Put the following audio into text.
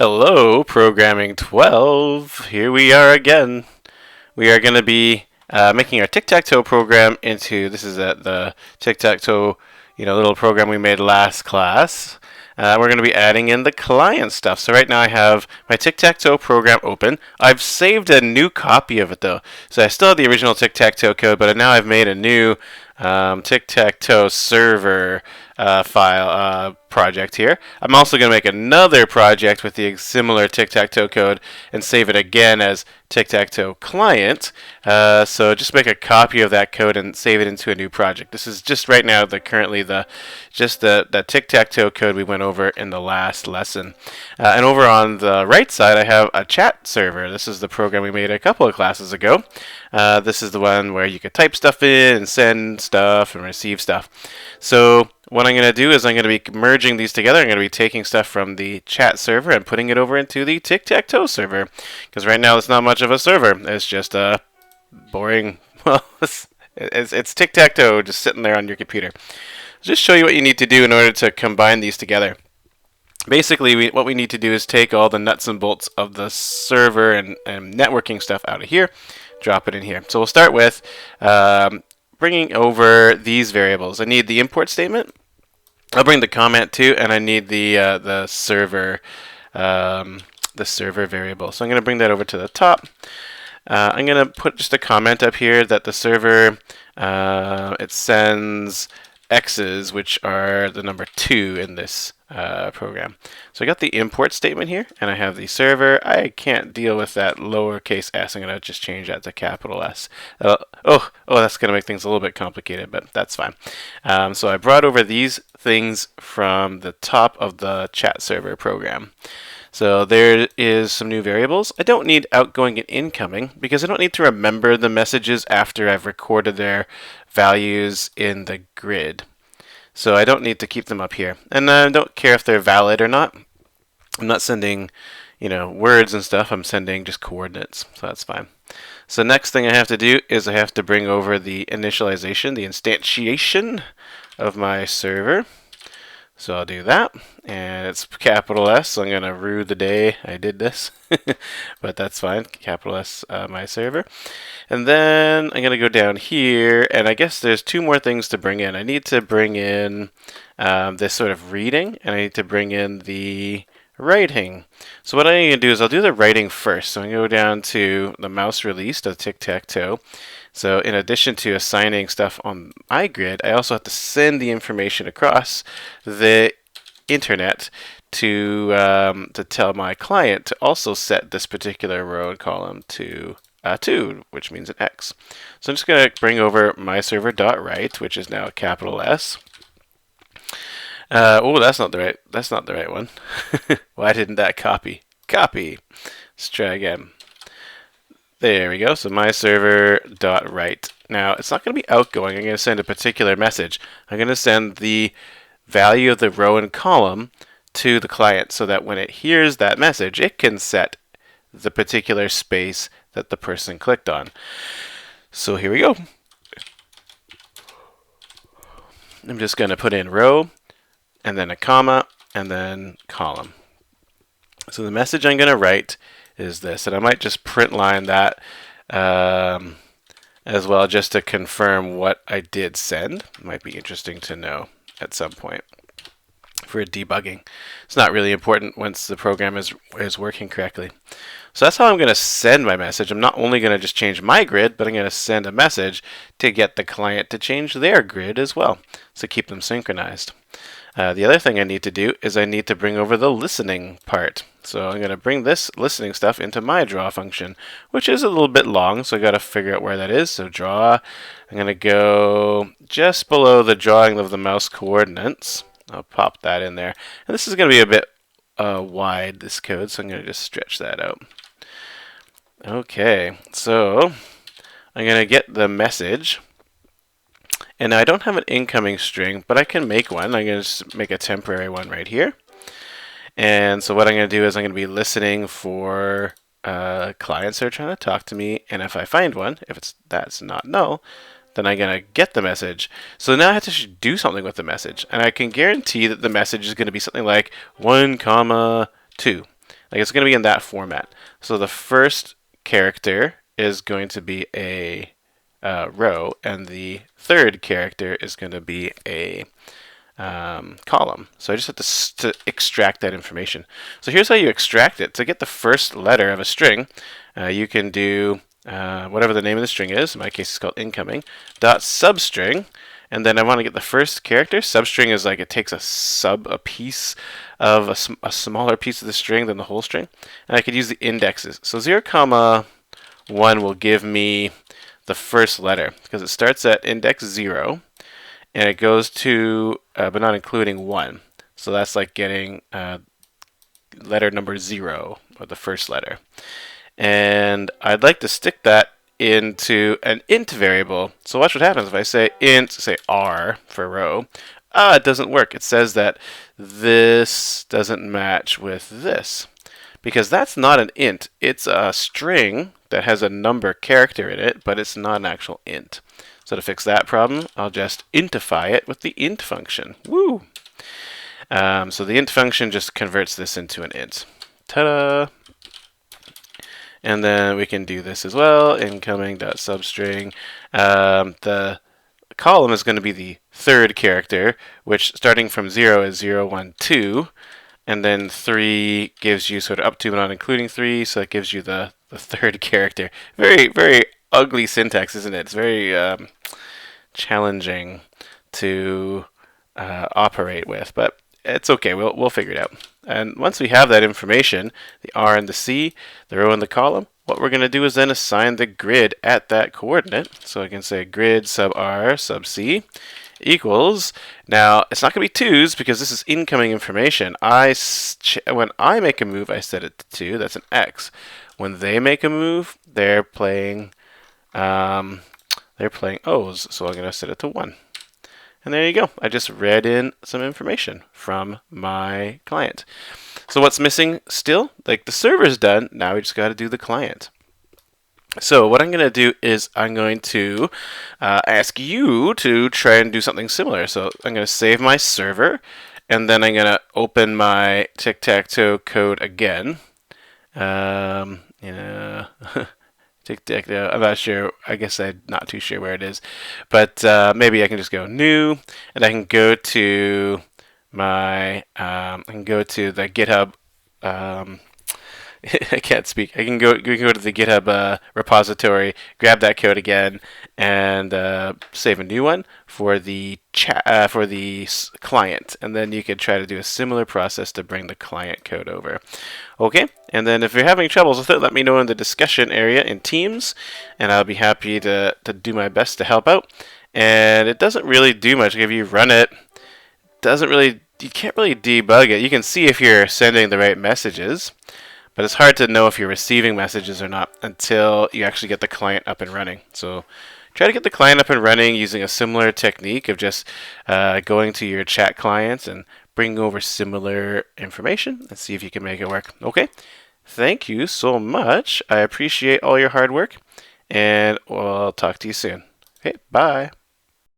Hello, Programming 12. Here we are again. We are going to be making our tic-tac-toe program into, this is the tic-tac-toe, little program we made last class. We're going to be adding in the client stuff. So right now I have my tic-tac-toe program open. I've saved a new copy of it though. So I still have the original tic-tac-toe code, but now I've made a new tic-tac-toe server file project here. I'm also going to make another project with the similar tic-tac-toe code and save it again as tic-tac-toe client. So just make a copy of that code and save it into a new project. This is just right now currently the tic-tac-toe code we went over in the last lesson. And over on the right side, I have a chat server. This is the program we made a couple of classes ago. This is the one where you could type stuff in and send stuff and receive stuff. So what I'm going to do is I'm going to be merging these together. I'm going to be taking stuff from the chat server and putting it over into the tic-tac-toe server. Because right now it's not much of a server. It's just a boring, well, it's tic-tac-toe just sitting there on your computer. Just show you what you need to do in order to combine these together. Basically, what we need to do is take all the nuts and bolts of the server and networking stuff out of here, drop it in here. So we'll start with bringing over these variables. I need the import statement. I'll bring the comment too, and I need the server variable. So I'm going to bring that over to the top. I'm going to put just a comment up here that the server it sends x's, which are the number 2 in this program. So I got the import statement here, and I have the server. I can't deal with that lowercase s. I'm going to just change that to capital S. That's going to make things a little bit complicated, but that's fine. So I brought over these things from the top of the chat server program. So there is some new variables. I don't need outgoing and incoming because I don't need to remember the messages after I've recorded their values in the grid. So I don't need to keep them up here. And I don't care if they're valid or not. I'm not sending, words and stuff. I'm sending just coordinates. So that's fine. So next thing I have to do is I have to bring over the initialization, the instantiation of my server. So I'll do that, and it's capital S, so I'm going to rue the day I did this, but that's fine, capital S, my server. And then I'm going to go down here, and I guess there's 2 more things to bring in. I need to bring in this sort of reading, and I need to bring in the writing. So what I'm going to do is I'll do the writing first. So I'm going to go down to the mouse released of tic-tac-toe. So in addition to assigning stuff on my grid, I also have to send the information across the internet to tell my client to also set this particular row and column to 2, which means an X. So I'm just going to bring over my server.write, which is now capital S. That's not the right one. Why didn't that copy? Copy. Let's try again. There we go. So my server.write. Now it's not going to be outgoing. I'm going to send a particular message. I'm going to send the value of the row and column to the client so that when it hears that message, it can set the particular space that the person clicked on. So here we go. I'm just going to put in row and then a comma and then column. So the message I'm going to write is this, and I might just print line that as well just to confirm what I did send. It might be interesting to know at some point for debugging. It's not really important once the program is working correctly. So that's how I'm going to send my message. I'm not only going to just change my grid, but I'm going to send a message to get the client to change their grid as well, so keep them synchronized. The other thing I need to do is I need to bring over the listening part. So I'm going to bring this listening stuff into my draw function, which is a little bit long, so I got to figure out where that is. So draw, I'm going to go just below the drawing of the mouse coordinates. I'll pop that in there. And this is going to be a bit wide, this code, so I'm going to just stretch that out. Okay, so I'm going to get the message. And I don't have an incoming string, but I can make one. I'm going to just make a temporary one right here. And so what I'm going to do is I'm going to be listening for clients that are trying to talk to me. And if I find one, if that's not null, then I'm going to get the message. So now I have to do something with the message. And I can guarantee that the message is going to be something like 1, 2. Like it's going to be in that format. So the first character is going to be a row, and the third character is going to be a column. So I just have to extract that information. So here's how you extract it. To get the first letter of a string, you can do whatever the name of the string is. In my case, it's called incoming dot substring. And then I want to get the first character. Substring is like it takes a piece of a smaller piece of the string than the whole string. And I could use the indexes. So 0, 1 will give me the first letter because it starts at index 0 and it goes to, but not including 1. So that's like getting letter number 0, or the first letter. And I'd like to stick that into an int variable. So watch what happens if I say int, say r for row. It doesn't work. It says that this doesn't match with this because that's not an int. It's a string that has a number character in it, but it's not an actual int. So to fix that problem, I'll just intify it with the int function. Woo! So the int function just converts this into an int. Ta-da! And then we can do this as well, incoming.substring. The column is going to be the third character, which starting from 0 is 0, 1, 2. And then 3 gives you sort of up to but not including 3, so it gives you the third character. Very, very ugly syntax, isn't it? It's very challenging to operate with, but it's okay. We'll figure it out. And once we have that information, the R and the C, the row and the column, what we're going to do is then assign the grid at that coordinate. So I can say grid sub R sub C equals, now it's not going to be 2's because this is incoming information. When I make a move, I set it to 2. That's an X. When they make a move, they're playing O's, so I'm going to set it to 1. And there you go. I just read in some information from my client. So what's missing still? Like the server's done. Now we just got to do the client. So what I'm going to do is I'm going to ask you to try and do something similar. So I'm going to save my server, and then I'm going to open my tic-tac-toe code again. Tic-tac-toe. I'm not sure. I guess I'm not too sure where it is. But maybe I can just go new, and I can go to my, I can go to the GitHub, I can't speak. We can go to the GitHub repository, grab that code again, and save a new one for the for the client. And then you could try to do a similar process to bring the client code over. Okay, and then if you're having troubles with it, let me know in the discussion area in Teams, and I'll be happy to do my best to help out. And it doesn't really do much. If you run it, you can't really debug it. You can see if you're sending the right messages, but it's hard to know if you're receiving messages or not until you actually get the client up and running. So try to get the client up and running using a similar technique of just going to your chat clients and bringing over similar information and see if you can make it work. Okay, thank you so much. I appreciate all your hard work, and we'll talk to you soon. Okay, bye.